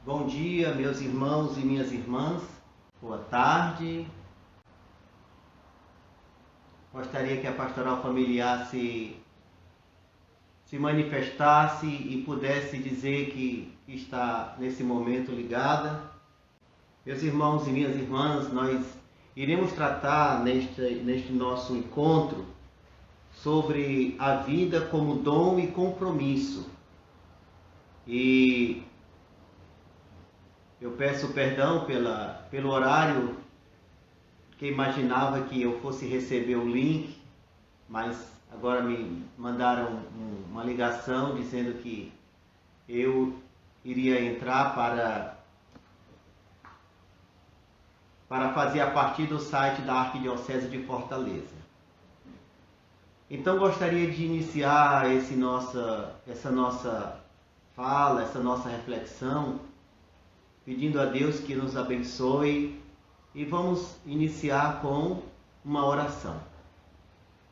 Bom dia, meus irmãos e minhas irmãs. Boa tarde. Gostaria que a pastoral familiar se manifestasse e pudesse dizer que está nesse momento ligada. Meus irmãos e minhas irmãs, nós iremos tratar neste nosso encontro sobre a vida como dom e compromisso. E eu peço perdão pelo horário, que imaginava que eu fosse receber o link, mas agora me mandaram uma ligação dizendo que eu iria entrar para fazer a partir do site da Arquidiocese de Fortaleza. Então gostaria de iniciar essa nossa fala, essa nossa reflexão, pedindo a Deus que nos abençoe, e vamos iniciar com uma oração.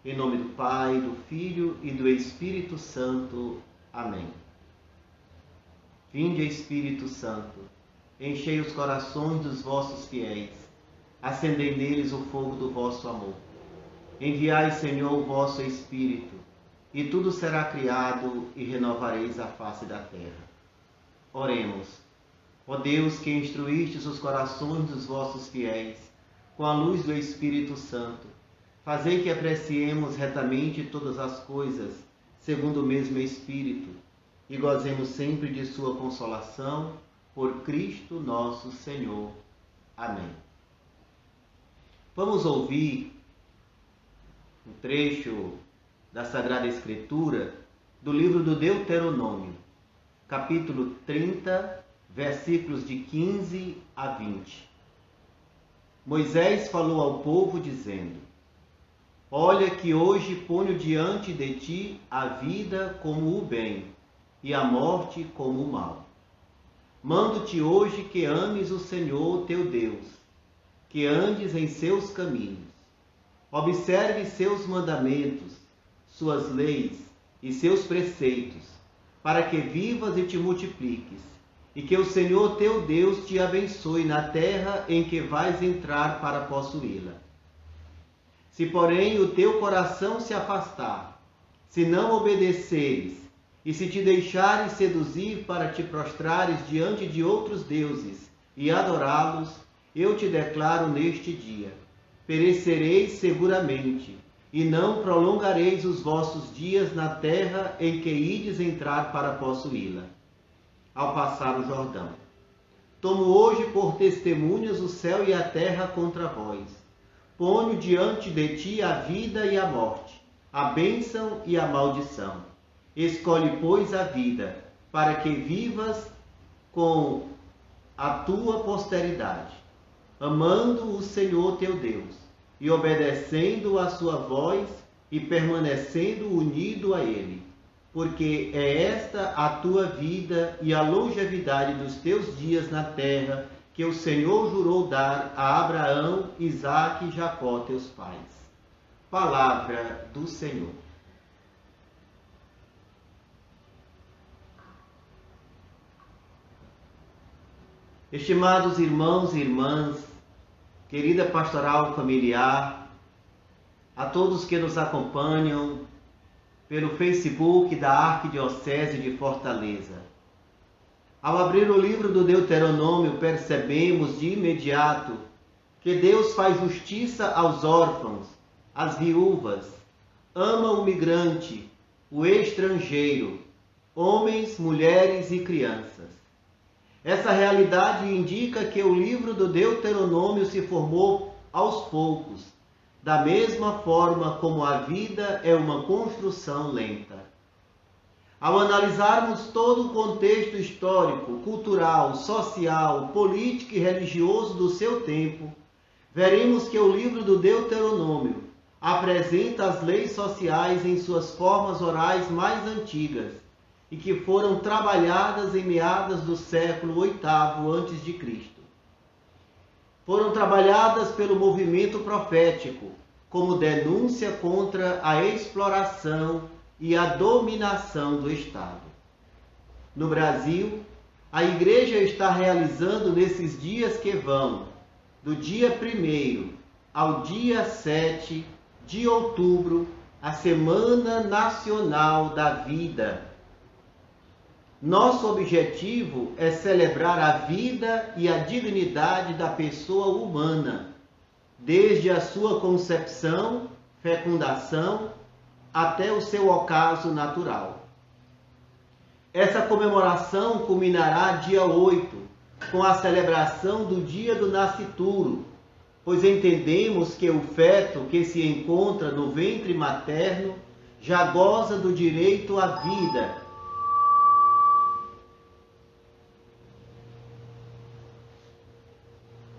Em nome do Pai, do Filho e do Espírito Santo. Amém. Vinde, Espírito Santo, enchei os corações dos vossos fiéis, acendei neles o fogo do vosso amor. Enviai, Senhor, o vosso Espírito, e tudo será criado, e renovareis a face da terra. Oremos. Ó Deus, que instruístes os corações dos vossos fiéis, com a luz do Espírito Santo, fazei que apreciemos retamente todas as coisas, segundo o mesmo Espírito, e gozemos sempre de sua consolação, por Cristo nosso Senhor. Amém. Vamos ouvir um trecho da Sagrada Escritura do livro do Deuteronômio, capítulo 30, versículos de 15 a 20. Moisés falou ao povo dizendo: Olha que hoje ponho diante de ti a vida como o bem e a morte como o mal. Mando-te hoje que ames o Senhor teu Deus, que andes em seus caminhos, observe seus mandamentos, suas leis e seus preceitos, para que vivas e te multipliques, e que o Senhor teu Deus te abençoe na terra em que vais entrar para possuí-la. Se, porém, o teu coração se afastar, se não obedeceres, e se te deixares seduzir para te prostrares diante de outros deuses e adorá-los, eu te declaro neste dia: perecereis seguramente, e não prolongareis os vossos dias na terra em que ides entrar para possuí-la, ao passar o Jordão. Tomo hoje por testemunhas o céu e a terra contra vós. Ponho diante de ti a vida e a morte, a bênção e a maldição. Escolhe, pois, a vida, para que vivas com a tua posteridade, amando o Senhor teu Deus, e obedecendo a sua voz e permanecendo unido a Ele, porque é esta a tua vida e a longevidade dos teus dias na terra que o Senhor jurou dar a Abraão, Isaque e Jacó, teus pais. Palavra do Senhor. Estimados irmãos e irmãs, querida pastoral familiar, a todos que nos acompanham pelo Facebook da Arquidiocese de Fortaleza. Ao abrir o livro do Deuteronômio, percebemos de imediato que Deus faz justiça aos órfãos, às viúvas, ama o migrante, o estrangeiro, homens, mulheres e crianças. Essa realidade indica que o livro do Deuteronômio se formou aos poucos, da mesma forma como a vida é uma construção lenta. Ao analisarmos todo o contexto histórico, cultural, social, político e religioso do seu tempo, veremos que o livro do Deuteronômio apresenta as leis sociais em suas formas orais mais antigas e que foram trabalhadas em meados do século VIII a.C. Foram trabalhadas pelo movimento profético como denúncia contra a exploração e a dominação do Estado. No Brasil, a igreja está realizando nesses dias que vão, do dia 1º ao dia 7 de outubro, a Semana Nacional da Vida. Nosso objetivo é celebrar a vida e a dignidade da pessoa humana, desde a sua concepção, fecundação, até o seu ocaso natural. Essa comemoração culminará dia 8, com a celebração do dia do nascituro, pois entendemos que o feto que se encontra no ventre materno já goza do direito à vida.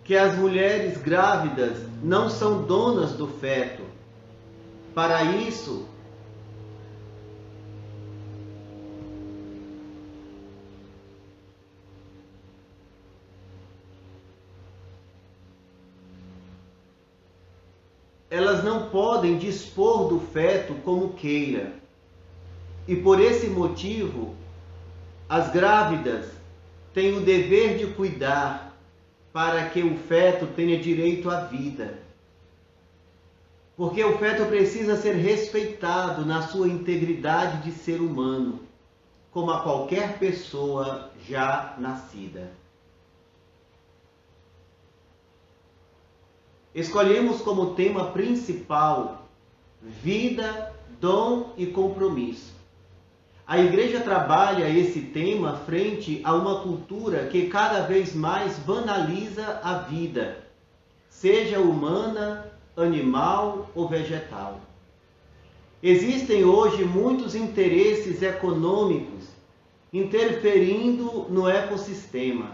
Que as mulheres grávidas não são donas do feto. Para isso, elas não podem dispor do feto como queira. E por esse motivo, as grávidas têm o dever de cuidar para que o feto tenha direito à vida. Porque o feto precisa ser respeitado na sua integridade de ser humano, como a qualquer pessoa já nascida. Escolhemos como tema principal vida, dom e compromisso. A igreja trabalha esse tema frente a uma cultura que cada vez mais banaliza a vida, seja humana, animal ou vegetal. Existem hoje muitos interesses econômicos interferindo no ecossistema.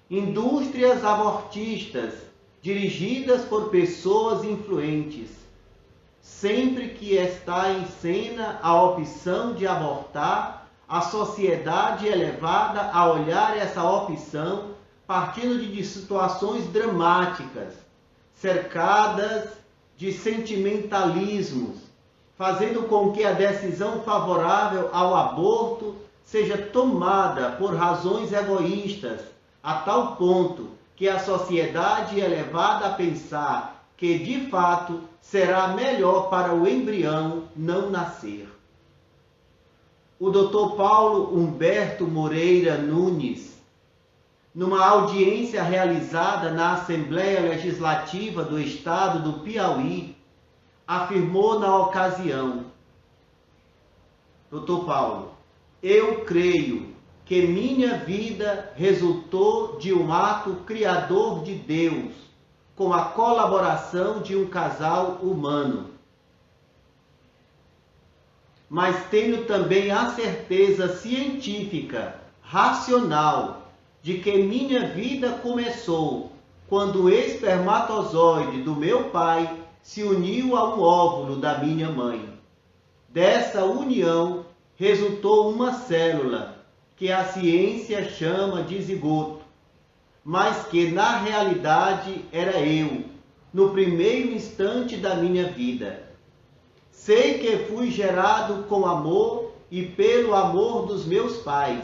Indústrias abortistas dirigidas por pessoas influentes, sempre que está em cena a opção de abortar, a sociedade é levada a olhar essa opção partindo de situações dramáticas, cercadas de sentimentalismos, fazendo com que a decisão favorável ao aborto seja tomada por razões egoístas, a tal ponto que a sociedade é levada a pensar que, de fato, será melhor para o embrião não nascer. O Dr. Paulo Humberto Moreira Nunes, numa audiência realizada na Assembleia Legislativa do Estado do Piauí, afirmou na ocasião: Dr. Paulo, eu creio que minha vida resultou de um ato criador de Deus, com a colaboração de um casal humano. Mas tenho também a certeza científica, racional, de que minha vida começou quando o espermatozoide do meu pai se uniu a um óvulo da minha mãe. Dessa união resultou uma célula que a ciência chama de zigoto, mas que na realidade era eu, no primeiro instante da minha vida. Sei que fui gerado com amor e pelo amor dos meus pais,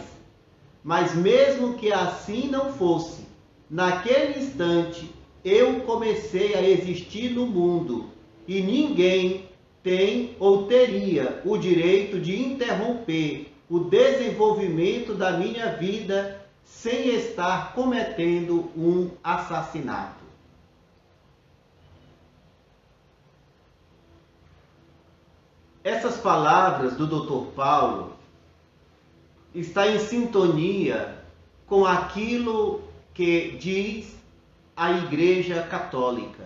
mas mesmo que assim não fosse, naquele instante eu comecei a existir no mundo e ninguém tem ou teria o direito de interromper o desenvolvimento da minha vida sem estar cometendo um assassinato. Essas palavras do Dr. Paulo estão em sintonia com aquilo que diz a Igreja Católica.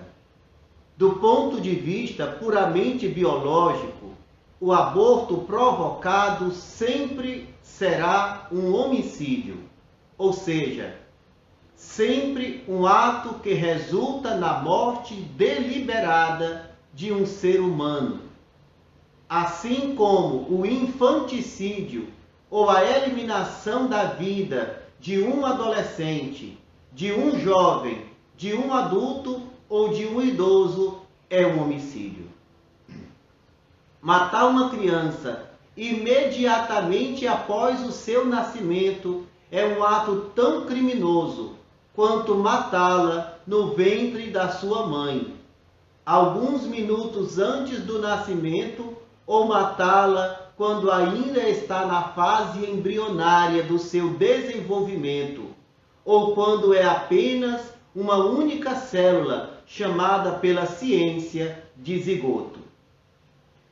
Do ponto de vista puramente biológico, o aborto provocado sempre será um homicídio, ou seja, sempre um ato que resulta na morte deliberada de um ser humano. Assim como o infanticídio ou a eliminação da vida de um adolescente, de um jovem, de um adulto ou de um idoso é um homicídio. Matar uma criança imediatamente após o seu nascimento é um ato tão criminoso quanto matá-la no ventre da sua mãe, alguns minutos antes do nascimento, ou matá-la quando ainda está na fase embrionária do seu desenvolvimento, ou quando é apenas uma única célula chamada pela ciência de zigoto.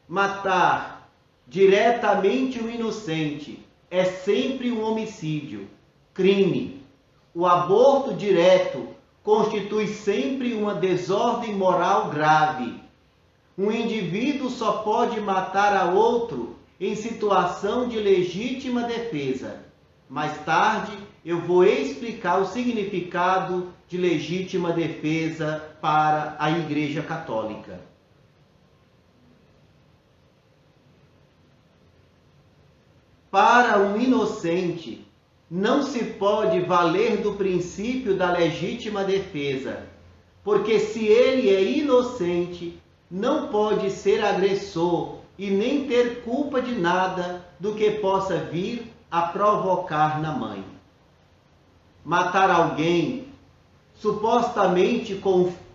Matar diretamente o inocente é sempre um homicídio, crime. O aborto direto constitui sempre uma desordem moral grave. Um indivíduo só pode matar a outro em situação de legítima defesa. Mais tarde, eu vou explicar o significado de legítima defesa para a Igreja Católica. Para um inocente, não se pode valer do princípio da legítima defesa, porque se ele é inocente, não pode ser agressor e nem ter culpa de nada do que possa vir a provocar na mãe. Matar alguém, supostamente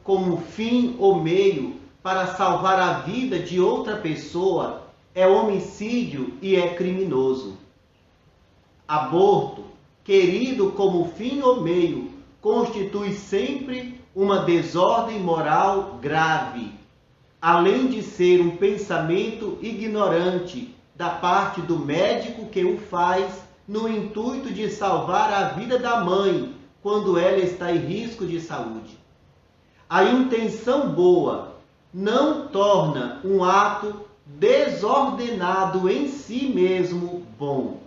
como fim ou meio para salvar a vida de outra pessoa, é homicídio e é criminoso. Aborto, querido como fim ou meio, constitui sempre uma desordem moral grave, além de ser um pensamento ignorante da parte do médico que o faz no intuito de salvar a vida da mãe quando ela está em risco de saúde. A intenção boa não torna um ato desordenado em si mesmo bom.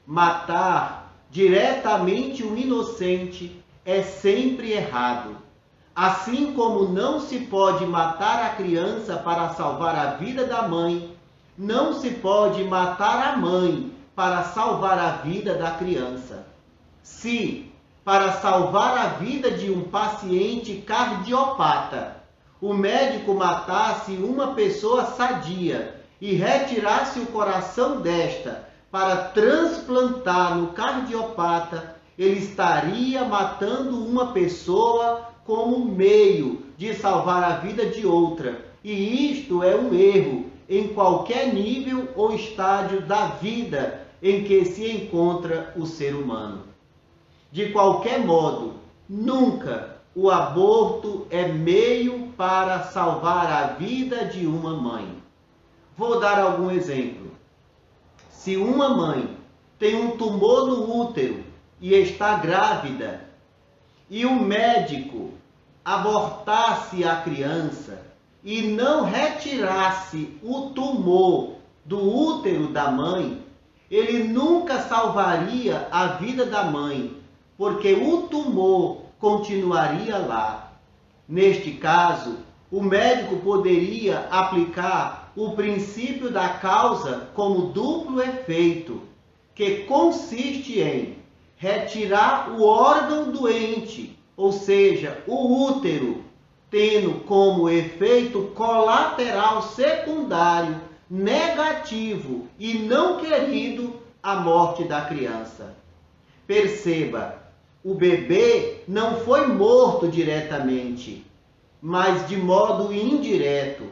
Matar diretamente o inocente é sempre errado. Assim como não se pode matar a criança para salvar a vida da mãe, não se pode matar a mãe para salvar a vida da criança. Se, para salvar a vida de um paciente cardiopata, o médico matasse uma pessoa sadia e retirasse o coração desta para transplantar no cardiopata, ele estaria matando uma pessoa como meio de salvar a vida de outra. E isto é um erro em qualquer nível ou estágio da vida em que se encontra o ser humano. De qualquer modo, nunca o aborto é meio para salvar a vida de uma mãe. Vou dar algum exemplo. Se uma mãe tem um tumor no útero e está grávida, e o médico abortasse a criança e não retirasse o tumor do útero da mãe, ele nunca salvaria a vida da mãe, porque o tumor continuaria lá. Neste caso, o médico poderia aplicar o princípio da causa como duplo efeito, que consiste em retirar o órgão doente, ou seja, o útero, tendo como efeito colateral secundário, negativo e não querido, a morte da criança. Perceba, o bebê não foi morto diretamente, mas de modo indireto.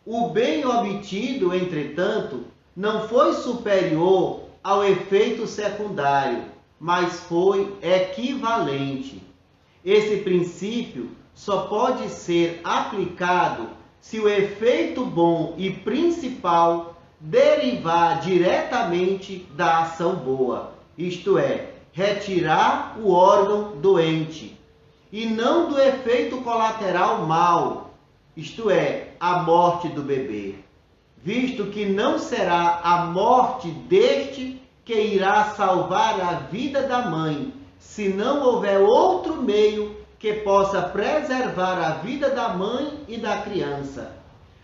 O bem obtido, entretanto, não foi superior ao efeito secundário, mas foi equivalente. Esse princípio só pode ser aplicado se o efeito bom e principal derivar diretamente da ação boa, isto é, retirar o órgão doente, e não do efeito colateral mau, isto é, a morte do bebê, visto que não será a morte deste que irá salvar a vida da mãe, se não houver outro meio que possa preservar a vida da mãe e da criança,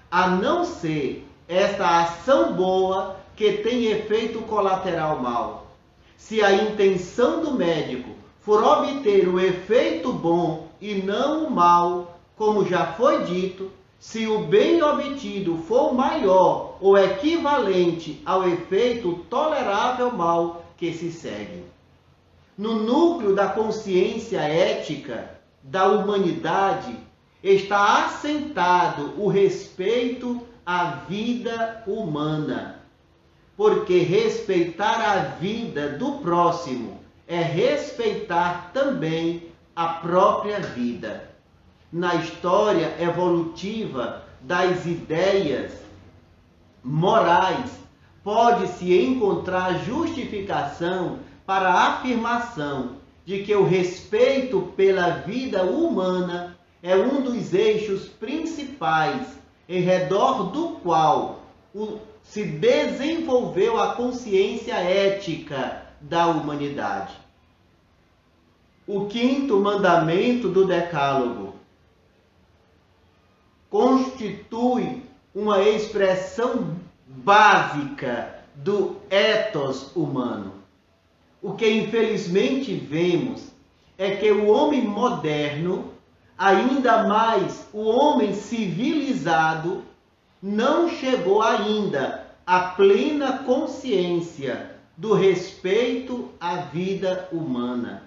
a não ser esta ação boa que tem efeito colateral mau. Se a intenção do médico for obter o efeito bom e não o mal, como já foi dito, se o bem obtido for maior ou equivalente ao efeito tolerável mal que se segue. no núcleo da consciência ética da humanidade está assentado o respeito à vida humana. Porque respeitar a vida do próximo é respeitar também a própria vida. Na história evolutiva das ideias morais, pode-se encontrar justificação para a afirmação de que o respeito pela vida humana é um dos eixos principais em redor do qual se desenvolveu a consciência ética da humanidade. O quinto mandamento do Decálogo constitui uma expressão básica do ethos humano. O que infelizmente vemos é que o homem moderno, ainda mais o homem civilizado, não chegou ainda à plena consciência do respeito à vida humana.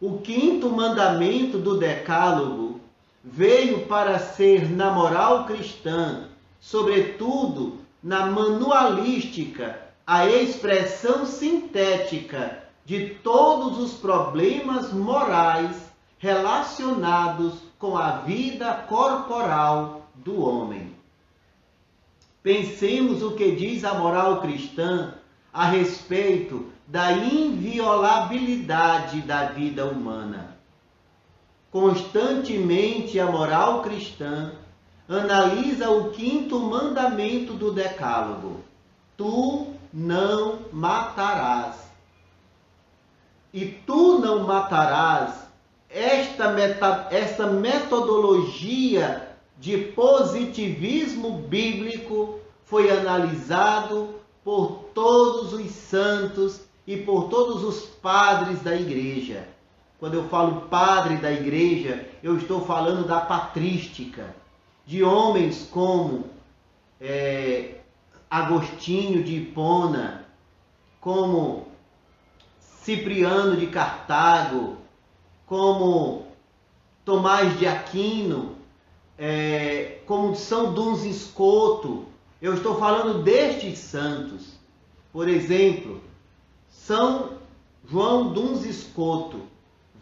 O quinto mandamento do Decálogo veio para ser, na moral cristã, sobretudo na manualística, a expressão sintética de todos os problemas morais relacionados com a vida corporal do homem. Pensemos o que diz a moral cristã a respeito da inviolabilidade da vida humana. Constantemente a moral cristã analisa o quinto mandamento do Decálogo: tu não matarás. E tu não matarás, esta metodologia de positivismo bíblico foi analisado por todos os santos e por todos os padres da igreja. Quando eu falo padre da igreja, eu estou falando da patrística, de homens como Agostinho de Hipona, como Cipriano de Cartago, como Tomás de Aquino, como São Duns Scoto. Eu estou falando destes santos. Por exemplo, São João Duns Scoto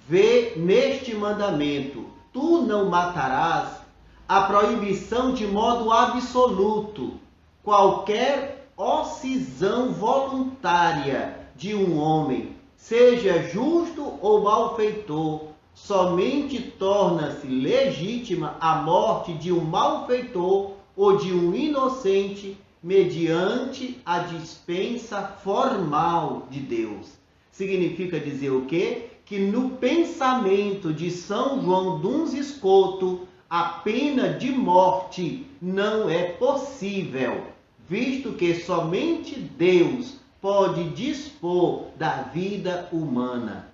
vê neste mandamento, tu não matarás, a proibição de modo absoluto qualquer ocisão voluntária de um homem, seja justo ou malfeitor. Somente torna-se legítima a morte de um malfeitor ou de um inocente mediante a dispensa formal de Deus. Significa dizer o quê? Que no pensamento de São João Duns Scoto, a pena de morte não é possível, visto que somente Deus pode dispor da vida humana.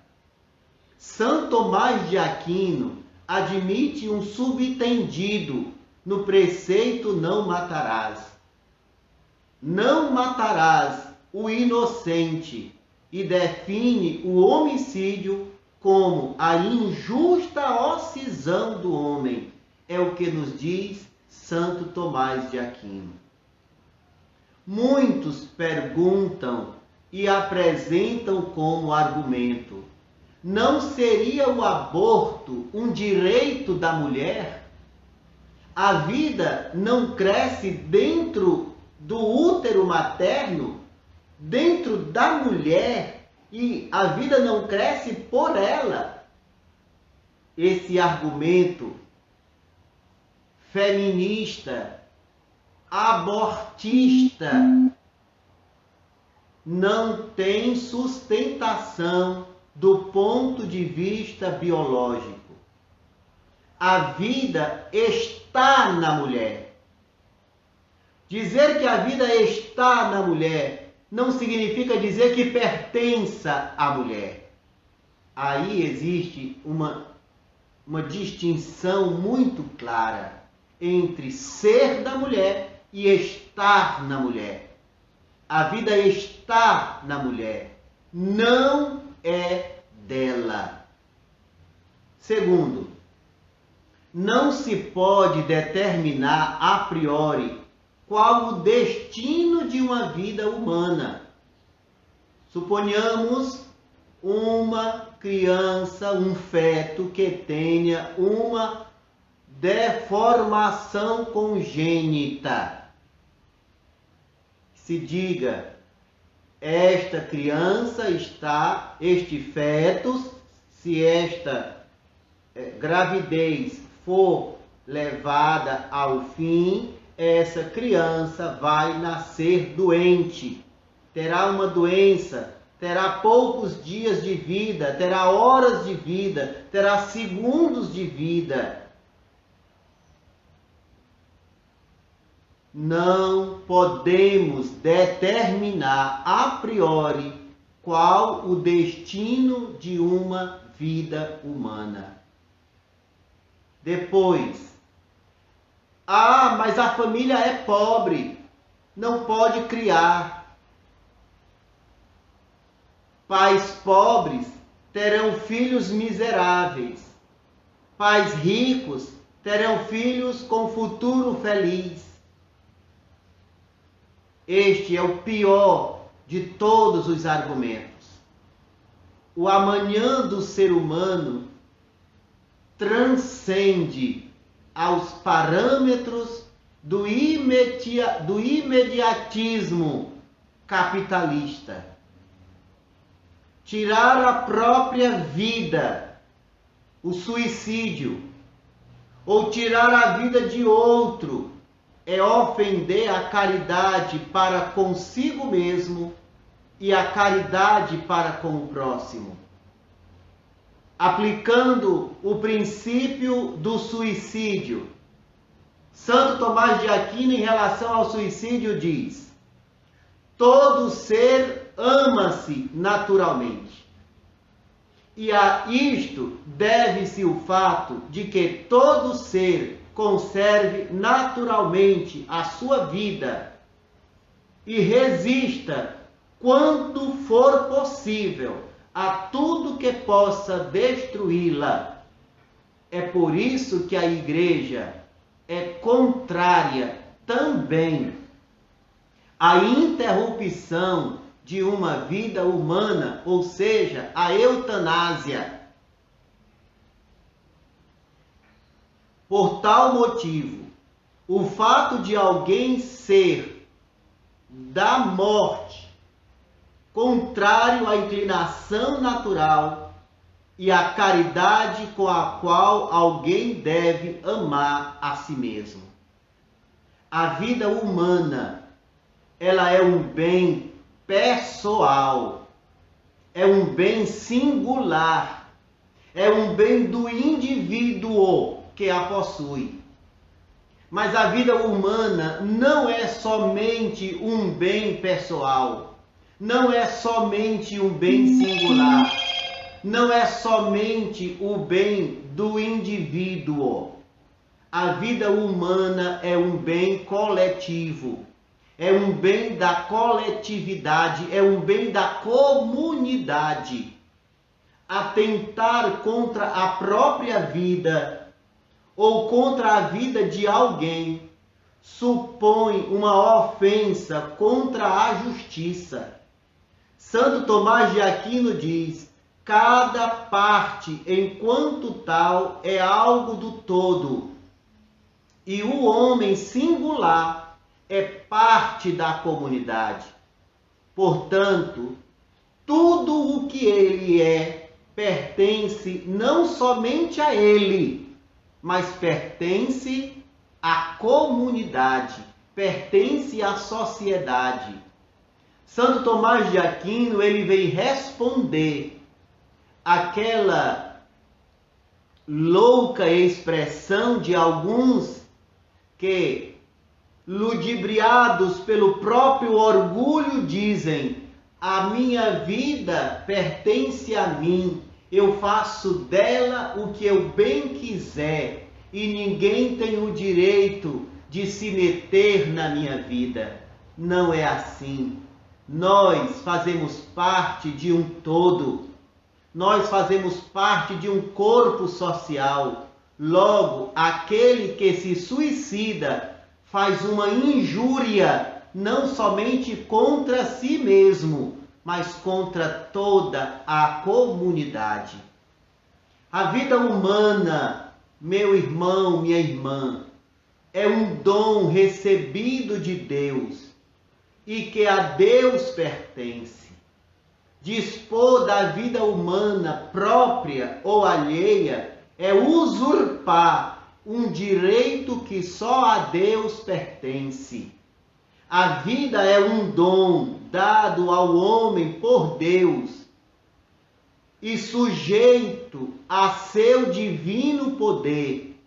São Tomás de Aquino admite um subentendido no preceito não matarás. Não matarás o inocente e define o homicídio como a injusta ocisão do homem. É o que nos diz Santo Tomás de Aquino. Muitos perguntam e apresentam como argumento: não seria o aborto um direito da mulher? A vida não cresce dentro do útero materno, dentro da mulher, e a vida não cresce por ela? Esse argumento feminista, abortista, não tem sustentação do ponto de vista biológico. A vida está na mulher. Dizer que a vida está na mulher não significa dizer que pertença à mulher. Aí existe uma distinção muito clara entre ser da mulher e estar na mulher. A vida está na mulher, não é dela. Segundo, não se pode determinar a priori qual o destino de uma vida humana. Suponhamos uma criança, um feto que tenha uma deformação congênita. Se diga, esta criança este feto, se esta gravidez for levada ao fim, essa criança vai nascer doente, terá uma doença, terá poucos dias de vida, terá horas de vida, terá segundos de vida. Não podemos determinar a priori qual o destino de uma vida humana. Depois, mas a família é pobre, não pode criar. Pais pobres terão filhos miseráveis. Pais ricos terão filhos com futuro feliz. Este é o pior de todos os argumentos. O amanhã do ser humano transcende aos parâmetros do imediatismo capitalista. Tirar a própria vida, o suicídio, ou tirar a vida de outro, é ofender a caridade para consigo mesmo e a caridade para com o próximo. Aplicando o princípio do suicídio, Santo Tomás de Aquino, em relação ao suicídio, diz: todo ser ama-se naturalmente. E a isto deve-se o fato de que todo ser conserve naturalmente a sua vida e resista, quando for possível, a tudo que possa destruí-la. É por isso que a Igreja é contrária também à interrupção de uma vida humana, ou seja, a eutanásia. Por tal motivo, o fato de alguém ser da morte contrário à inclinação natural e à caridade com a qual alguém deve amar a si mesmo. A vida humana, ela é um bem pessoal, é um bem singular, é um bem do indivíduo que a possui. Mas a vida humana não é somente um bem pessoal, não é somente um bem singular, não é somente o bem do indivíduo. A vida humana é um bem coletivo, é um bem da coletividade, é um bem da comunidade. Atentar contra a própria vida ou contra a vida de alguém supõe uma ofensa contra a justiça. Santo Tomás de Aquino diz: cada parte, enquanto tal, é algo do todo, e o homem singular é parte da comunidade. Portanto, tudo o que ele é pertence não somente a ele, mas pertence à comunidade, pertence à sociedade. Santo Tomás de Aquino, ele veio responder aquela louca expressão de alguns que, ludibriados pelo próprio orgulho, dizem: a minha vida pertence a mim, eu faço dela o que eu bem quiser e ninguém tem o direito de se meter na minha vida. Não é assim. Nós fazemos parte de um todo. Nós fazemos parte de um corpo social. Logo, aquele que se suicida faz uma injúria não somente contra si mesmo, mas contra toda a comunidade. A vida humana, meu irmão, minha irmã, é um dom recebido de Deus e que a Deus pertence. Dispor da vida humana própria ou alheia é usurpar um direito que só a Deus pertence. A vida é um dom dado ao homem por Deus e sujeito a seu divino poder,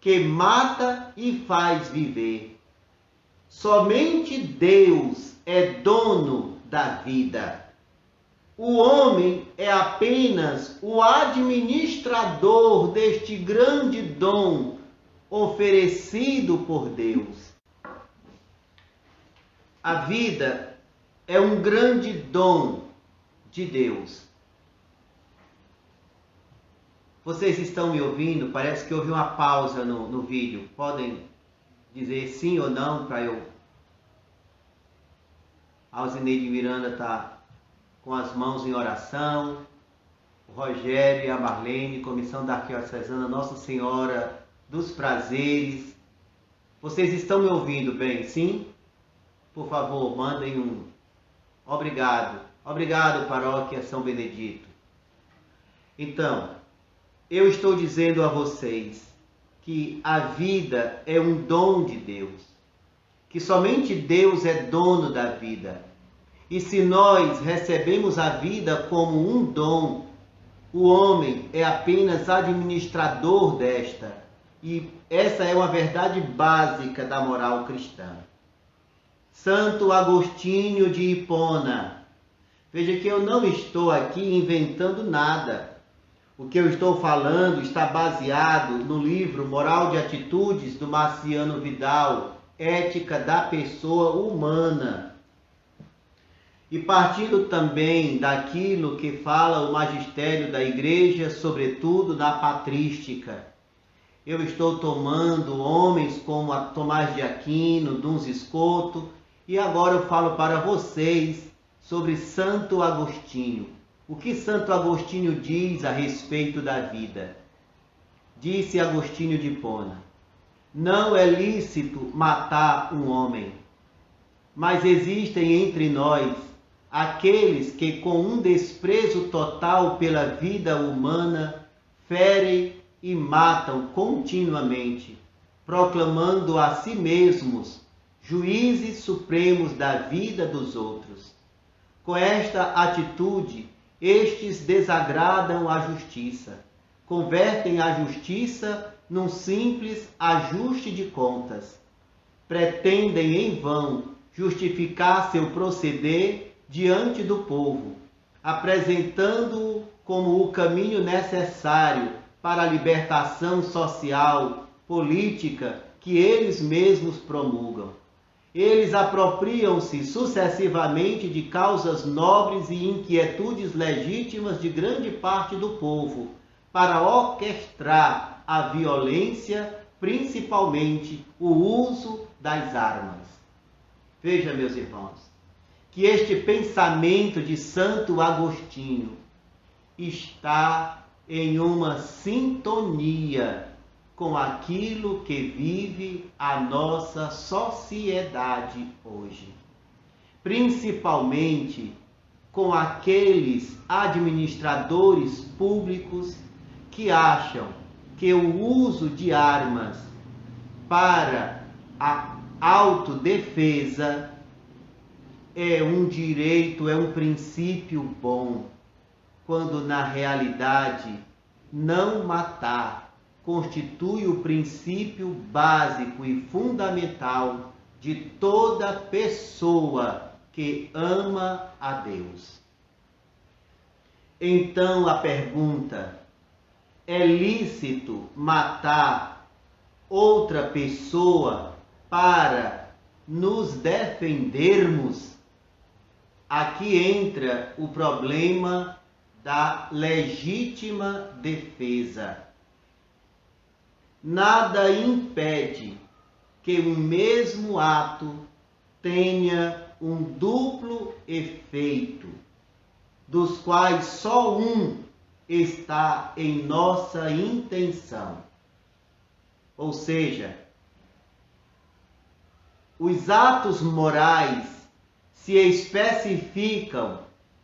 que mata e faz viver. Somente Deus é dono da vida. O homem é apenas o administrador deste grande dom oferecido por Deus. A vida é um grande dom de Deus. Vocês estão me ouvindo? Parece que houve uma pausa no vídeo. Podem dizer sim ou não para eu... A Alzineide Miranda está com as mãos em oração. O Rogério e a Marlene, Comissão da Arquidiocesana Nossa Senhora dos Prazeres. Vocês estão me ouvindo bem, sim? Por favor, mandem um obrigado. Obrigado, Paróquia São Benedito. Então, eu estou dizendo a vocês que a vida é um dom de Deus, que somente Deus é dono da vida. E se nós recebemos a vida como um dom, o homem é apenas administrador desta. E essa é uma verdade básica da moral cristã. Santo Agostinho de Hipona. Veja que eu não estou aqui inventando nada. O que eu estou falando está baseado no livro Moral de Atitudes do Marciano Vidal, Ética da Pessoa Humana. E partindo também daquilo que fala o magistério da Igreja, sobretudo na patrística. Eu estou tomando homens como Tomás de Aquino, Duns Scoto, e agora eu falo para vocês sobre Santo Agostinho. O que Santo Agostinho diz a respeito da vida? Disse Agostinho de Hipona: não é lícito matar um homem, mas existem entre nós aqueles que, com um desprezo total pela vida humana, ferem e matam continuamente, proclamando a si mesmos juízes supremos da vida dos outros. Com esta atitude, estes desagradam a justiça, convertem a justiça num simples ajuste de contas. Pretendem em vão justificar seu proceder diante do povo, apresentando-o como o caminho necessário para a libertação social, política que eles mesmos promulgam. Eles apropriam-se sucessivamente de causas nobres e inquietudes legítimas de grande parte do povo, para orquestrar a violência, principalmente o uso das armas. Veja, meus irmãos, que este pensamento de Santo Agostinho está em uma sintonia com aquilo que vive a nossa sociedade hoje, principalmente com aqueles administradores públicos que acham que o uso de armas para a autodefesa é um direito, é um princípio bom, quando na realidade não matar constitui o princípio básico e fundamental de toda pessoa que ama a Deus. Então a pergunta: é lícito matar outra pessoa para nos defendermos? Aqui entra o problema da legítima defesa. Nada impede que um mesmo ato tenha um duplo efeito, dos quais só um está em nossa intenção. Ou seja, os atos morais se especificam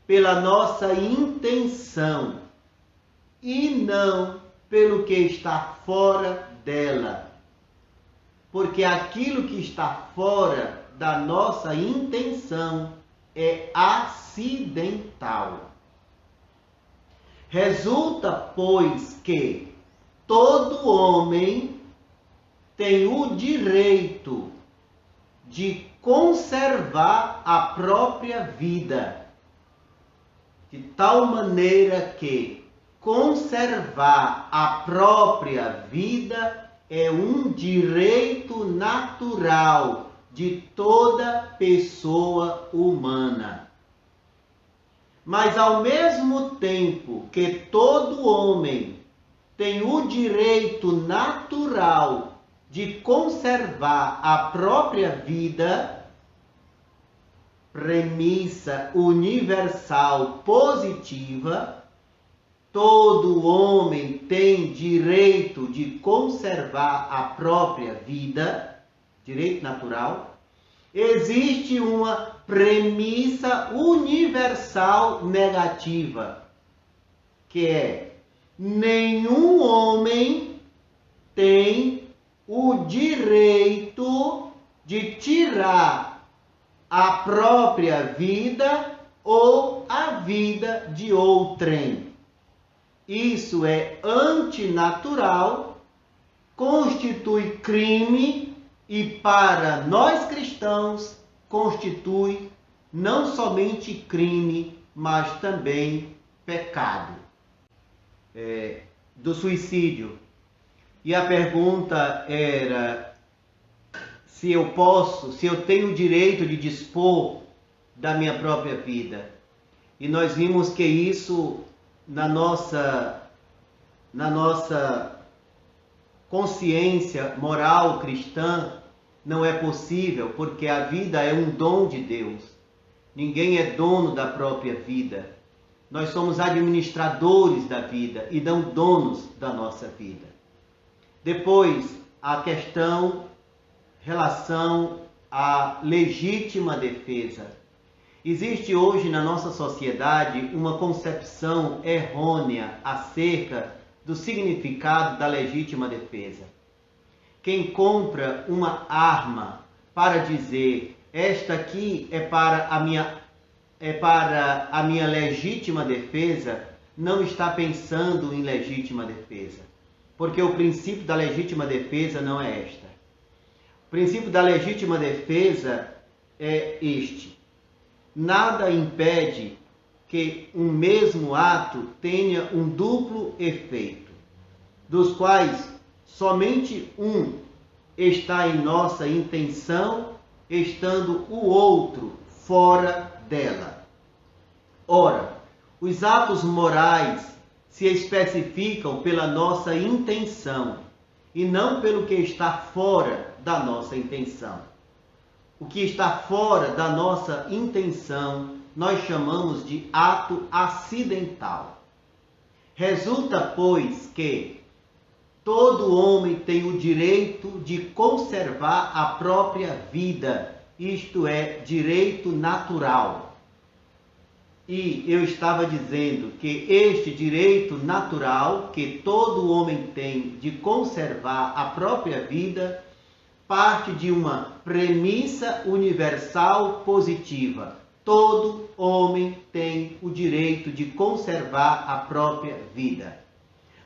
pela nossa intenção e não pelo que está fora dela. Porque aquilo que está fora da nossa intenção é acidental. Resulta, pois, que todo homem tem o direito de conservar a própria vida, de tal maneira que conservar a própria vida é um direito natural de toda pessoa humana. Mas ao mesmo tempo que todo homem tem o direito natural de conservar a própria vida, premissa universal positiva, todo homem tem direito de conservar a própria vida, direito natural. Existe uma premissa universal negativa, que é: nenhum homem tem o direito de tirar a própria vida ou a vida de outrem. Isso é antinatural, constitui crime e, para nós cristãos, constitui não somente crime, mas também pecado. Do suicídio. E a pergunta era se eu tenho o direito de dispor da minha própria vida. E nós vimos que isso na nossa consciência moral cristã não é possível, porque a vida é um dom de Deus. Ninguém é dono da própria vida. Nós somos administradores da vida e não donos da nossa vida. Depois, a relação à legítima defesa. Existe hoje na nossa sociedade uma concepção errônea acerca do significado da legítima defesa. Quem compra uma arma para dizer: esta aqui é para a minha legítima defesa, não está pensando em legítima defesa. Porque o princípio da legítima defesa não é esta. O princípio da legítima defesa é este: nada impede que um mesmo ato tenha um duplo efeito, dos quais somente um está em nossa intenção, estando o outro fora dela. Ora, os atos morais se especificam pela nossa intenção e não pelo que está fora da nossa intenção. O que está fora da nossa intenção nós chamamos de ato acidental. Resulta, pois, que todo homem tem o direito de conservar a própria vida, isto é, direito natural. E eu estava dizendo que este direito natural que todo homem tem de conservar a própria vida parte de uma premissa universal positiva. Todo homem tem o direito de conservar a própria vida.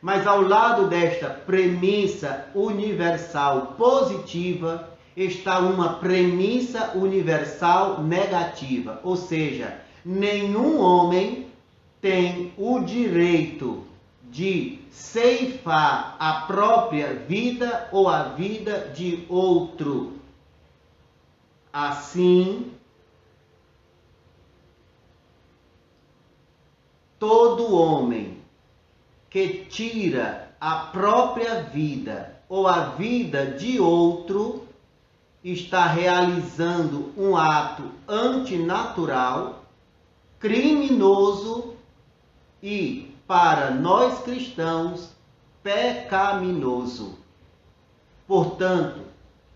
Mas ao lado desta premissa universal positiva está uma premissa universal negativa, ou seja, nenhum homem tem o direito de ceifar a própria vida ou a vida de outro. Assim, todo homem que tira a própria vida ou a vida de outro está realizando um ato antinatural, criminoso e, para nós cristãos, pecaminoso. Portanto,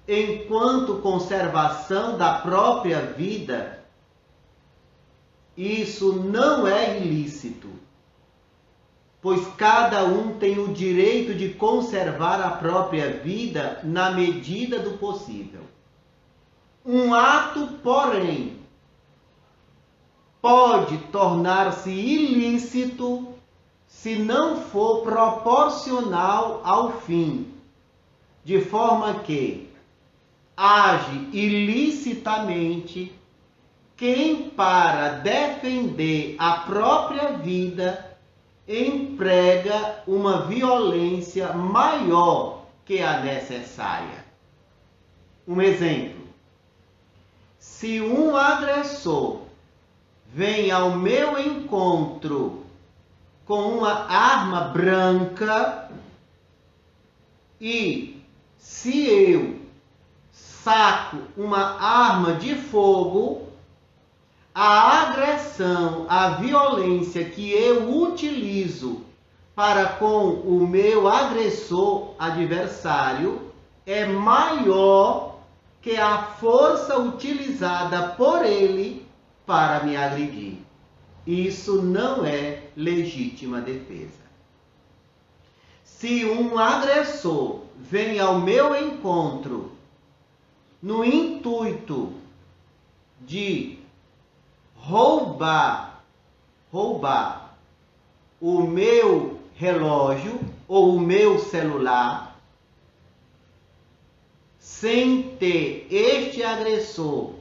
enquanto conservação da própria vida, isso não é ilícito, pois cada um tem o direito de conservar a própria vida na medida do possível. Um ato, porém, pode tornar-se ilícito se não for proporcional ao fim, de forma que age ilicitamente quem, para defender a própria vida, emprega uma violência maior que a necessária. Um exemplo: se um agressor vem ao meu encontro com uma arma branca e se eu saco uma arma de fogo, a agressão, a violência que eu utilizo para com o meu agressor adversário é maior que a força utilizada por ele para me agredir. Isso não é legítima defesa. Se um agressor vem ao meu encontro no intuito de roubar o meu relógio ou o meu celular, sem ter este agressor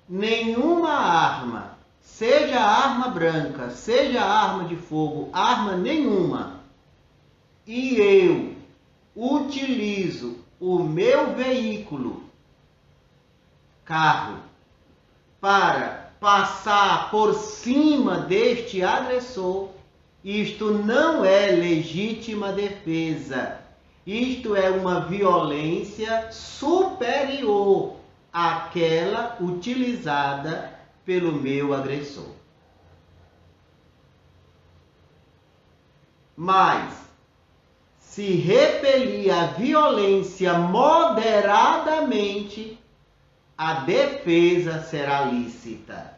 nenhuma arma, seja arma branca, seja arma de fogo, arma nenhuma, e eu utilizo o meu veículo, carro, para passar por cima deste agressor, isto não é legítima defesa. Isto é uma violência superior àquela utilizada pelo meu agressor. Mas, se repelir a violência moderadamente, a defesa será lícita.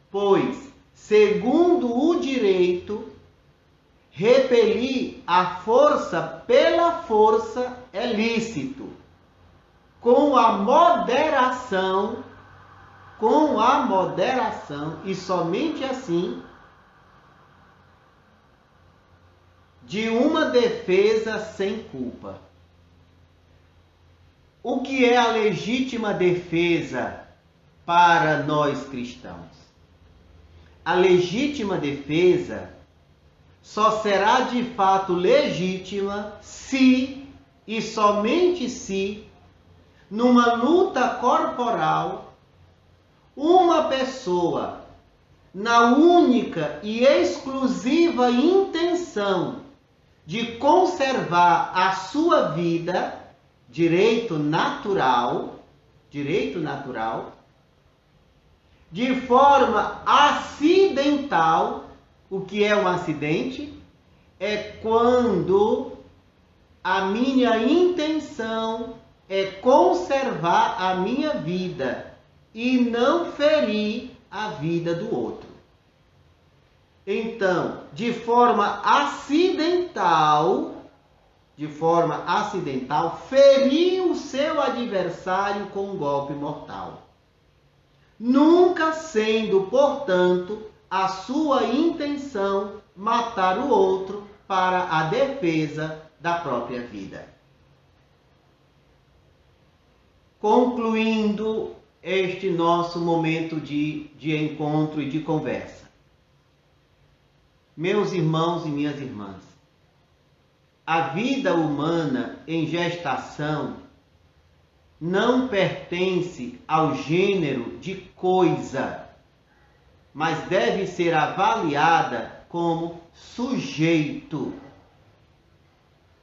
Pois, segundo o direito, repelir a força pela força é lícito, com a moderação, e somente assim, de uma defesa sem culpa. O que é a legítima defesa para nós cristãos? A legítima defesa só será de fato legítima se, e somente se, numa luta corporal, uma pessoa, na única e exclusiva intenção de conservar a sua vida, direito natural, de forma acidental. O que é um acidente? É quando a minha intenção é conservar a minha vida e não ferir a vida do outro. Então, de forma acidental, ferir o seu adversário com um golpe mortal. Nunca sendo, portanto, a sua intenção matar o outro para a defesa da própria vida. Concluindo este nosso momento de encontro e de conversa. Meus irmãos e minhas irmãs, a vida humana em gestação não pertence ao gênero de coisa, mas deve ser avaliada como sujeito.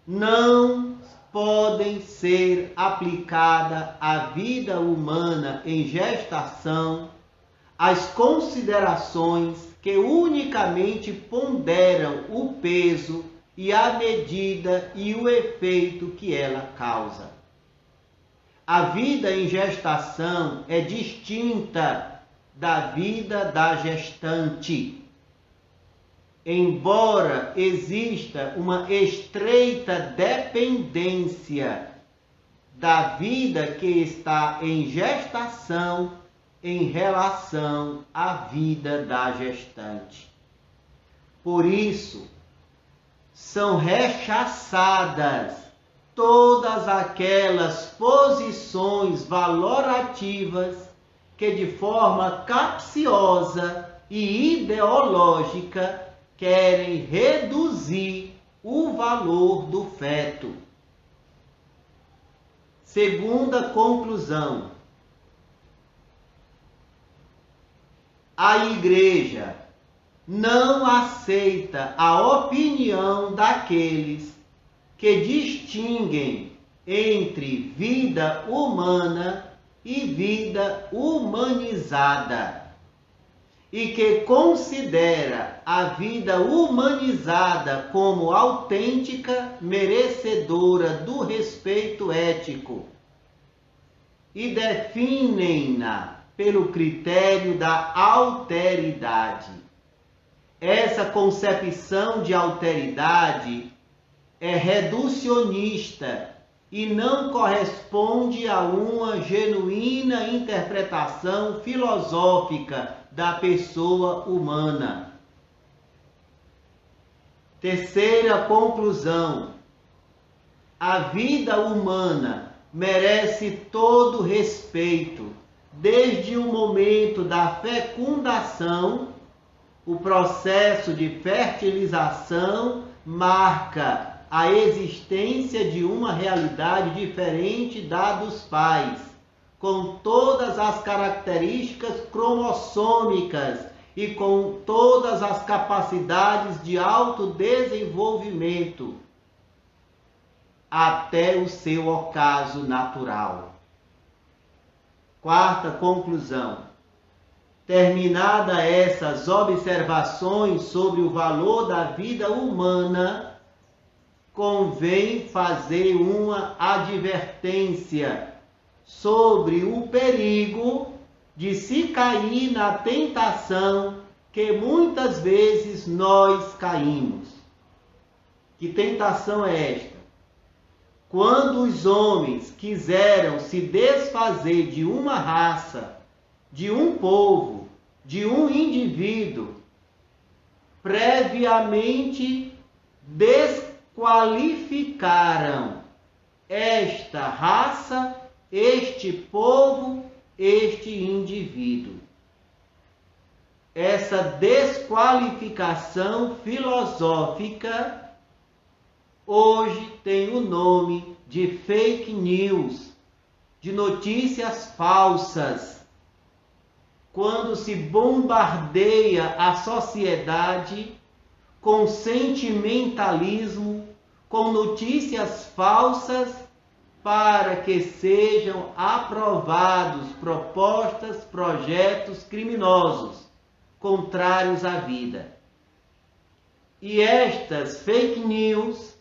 Não podem ser aplicadas à vida humana em gestação as considerações que unicamente ponderam o peso e a medida e o efeito que ela causa. A vida em gestação é distinta da vida da gestante. Embora exista uma estreita dependência da vida que está em gestação em relação à vida da gestante. Por isso, são rechaçadas todas aquelas posições valorativas que de forma capciosa e ideológica querem reduzir o valor do feto. Segunda conclusão: a Igreja não aceita a opinião daqueles que distinguem entre vida humana e vida humanizada e que considera a vida humanizada como autêntica, merecedora do respeito ético e definem-na pelo critério da alteridade. Essa concepção de alteridade é reducionista e não corresponde a uma genuína interpretação filosófica da pessoa humana. Terceira conclusão: a vida humana merece todo respeito, desde o momento da fecundação. O processo de fertilização marca a existência de uma realidade diferente da dos pais, com todas as características cromossômicas e com todas as capacidades de autodesenvolvimento, até o seu ocaso natural. Quarta conclusão: terminada essas observações sobre o valor da vida humana, convém fazer uma advertência sobre o perigo de se cair na tentação que muitas vezes nós caímos. Que tentação é esta? Quando os homens quiseram se desfazer de uma raça, de um povo, de um indivíduo, previamente desqualificaram esta raça, este povo, este indivíduo. Essa desqualificação filosófica hoje tem o nome de fake news, de notícias falsas. Quando se bombardeia a sociedade com sentimentalismo, com notícias falsas, para que sejam aprovados propostas, projetos criminosos, contrários à vida. E estas fake news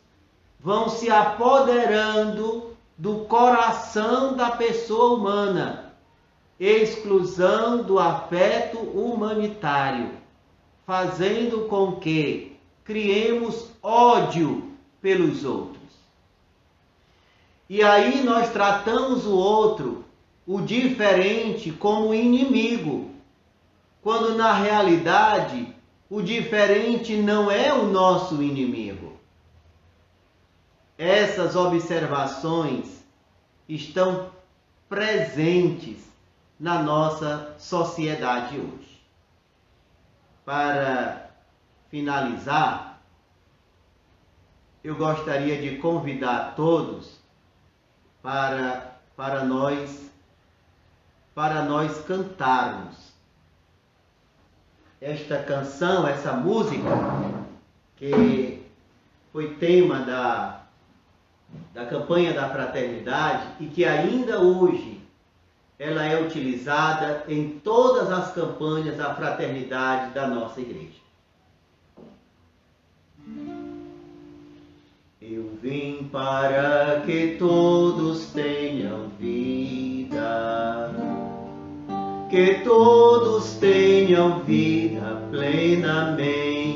vão se apoderando do coração da pessoa humana, exclusão do afeto humanitário, fazendo com que criemos ódio pelos outros. E aí nós tratamos o outro, o diferente, como inimigo, quando na realidade o diferente não é o nosso inimigo. Essas observações estão presentes na nossa sociedade hoje. Para finalizar, eu gostaria de convidar todos para nós cantarmos esta canção, essa música, que foi tema da campanha da fraternidade e que ainda hoje ela é utilizada em todas as campanhas da fraternidade da nossa igreja. Eu vim para que todos tenham vida, que todos tenham vida plenamente.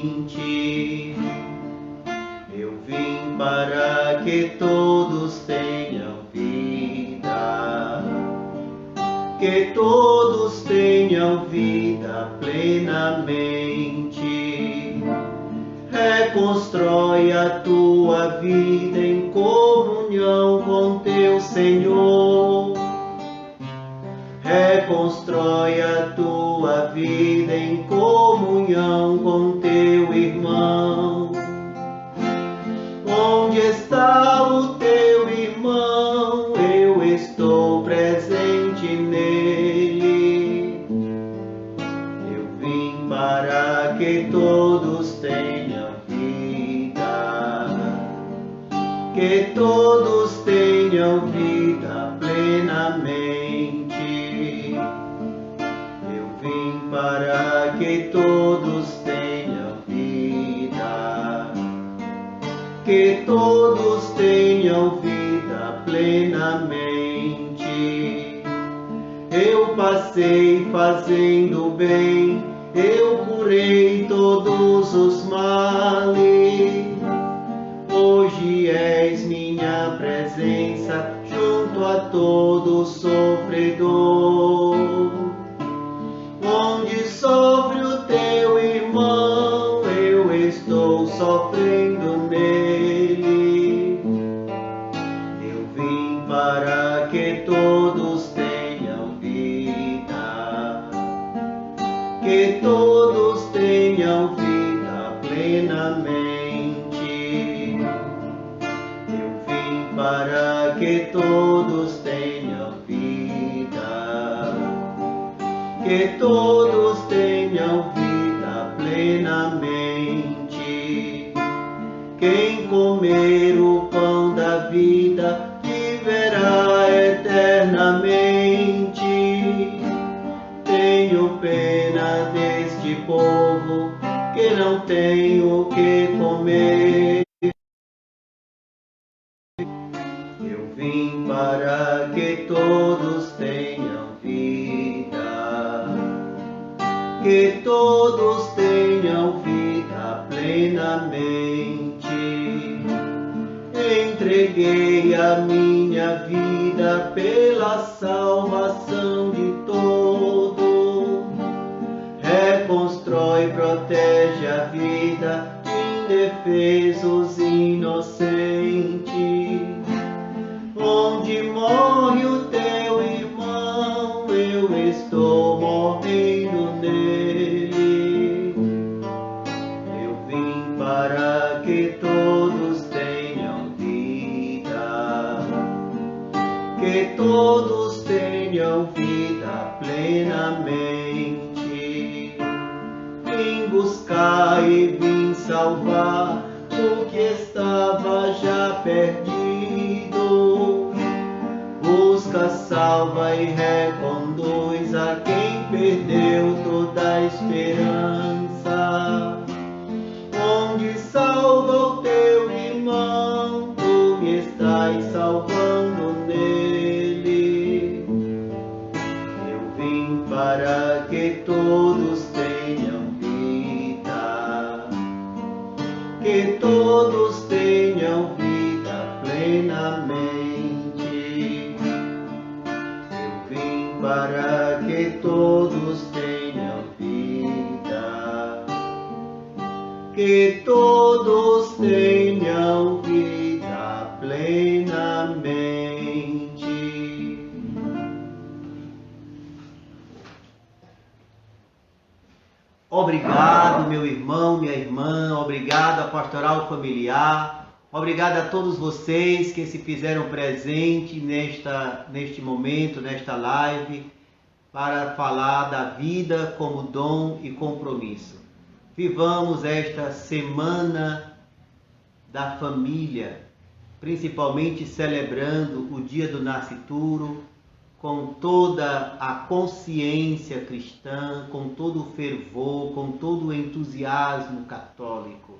Eu vim para que todos tenham vida, que todos tenham vida plenamente. Reconstrói a tua vida em comunhão com teu Senhor. Reconstrói a tua vida em comunhão com teu irmão. Onde está o teu irmão? Eu estou presente nele. Eu vim para que todos tenham vida, que todos tenham vida plenamente. Eu vim para que todos tenham vida, que todos tenham vida plenamente. Eu passei fazendo bem, eu curei todos os males. Hoje és minha presença junto a todo sofredor. Onde sofre o teu irmão, eu estou sofrendo nele. Eu vim para que todos tenham vida, que todos tenham vida plenamente. Eu vim para que todos tenham vida, que todos tenham vida plenamente. Quem comer o pão da vida viverá eternamente. Tenho pena deste povo que não tem o que comer. Eu vim para que todos tenham vida, que todos tenham vida plenamente. Entreguei a minha vida pela salvação de todos. Reconstrói, protege a vida de indefesos inocentes. Onde morre o teu irmão, eu estou morrendo nele. Eu vim para que todos tenham vida, que todos tenham vida plenamente. Vim buscar e vim salvar o que estava já perdido. Busca, salva e reconduz a quem perdeu toda a esperança. Onde salva o teu irmão, tu me estás salvando nele. Eu vim para que todos tenham vida, que todos tenham vida plenamente. Eu vim para que todos tenham vida, que todos tenham vida plenamente. Obrigado, meu irmão, minha irmã, obrigado à Pastoral Familiar, obrigado a todos vocês que se fizeram presente neste momento, nesta live. para falar da vida como dom e compromisso. Vivamos esta semana da família, principalmente celebrando o dia do nascituro, com toda a consciência cristã, com todo o fervor, com todo o entusiasmo católico.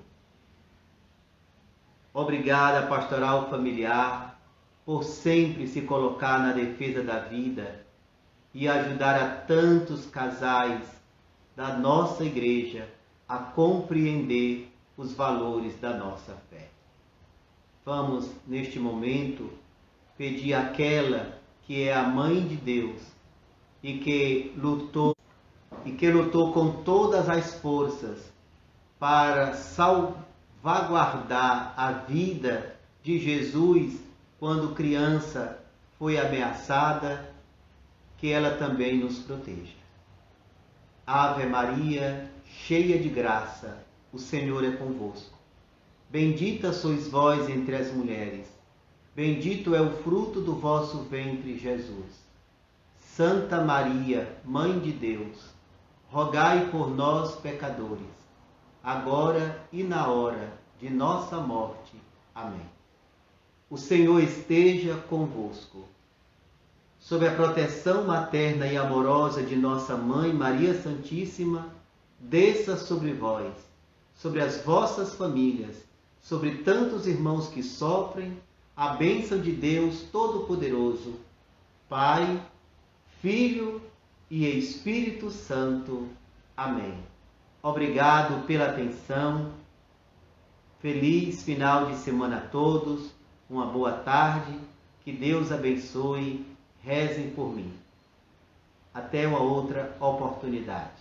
Obrigada, Pastoral Familiar, por sempre se colocar na defesa da vida e ajudar a tantos casais da nossa igreja a compreender os valores da nossa fé. Vamos, neste momento, pedir àquela que é a Mãe de Deus e que lutou com todas as forças para salvaguardar a vida de Jesus quando criança foi ameaçada, que ela também nos proteja. Ave Maria, cheia de graça, o Senhor é convosco. Bendita sois vós entre as mulheres, bendito é o fruto do vosso ventre, Jesus. Santa Maria, Mãe de Deus, rogai por nós, pecadores, agora e na hora de nossa morte. Amém. O Senhor esteja convosco. Sob a proteção materna e amorosa de nossa Mãe Maria Santíssima, desça sobre vós, sobre as vossas famílias, sobre tantos irmãos que sofrem, a bênção de Deus Todo-Poderoso, Pai, Filho e Espírito Santo. Amém. Obrigado pela atenção. Feliz final de semana a todos. Uma boa tarde. Que Deus abençoe. Rezem por mim. Até uma outra oportunidade.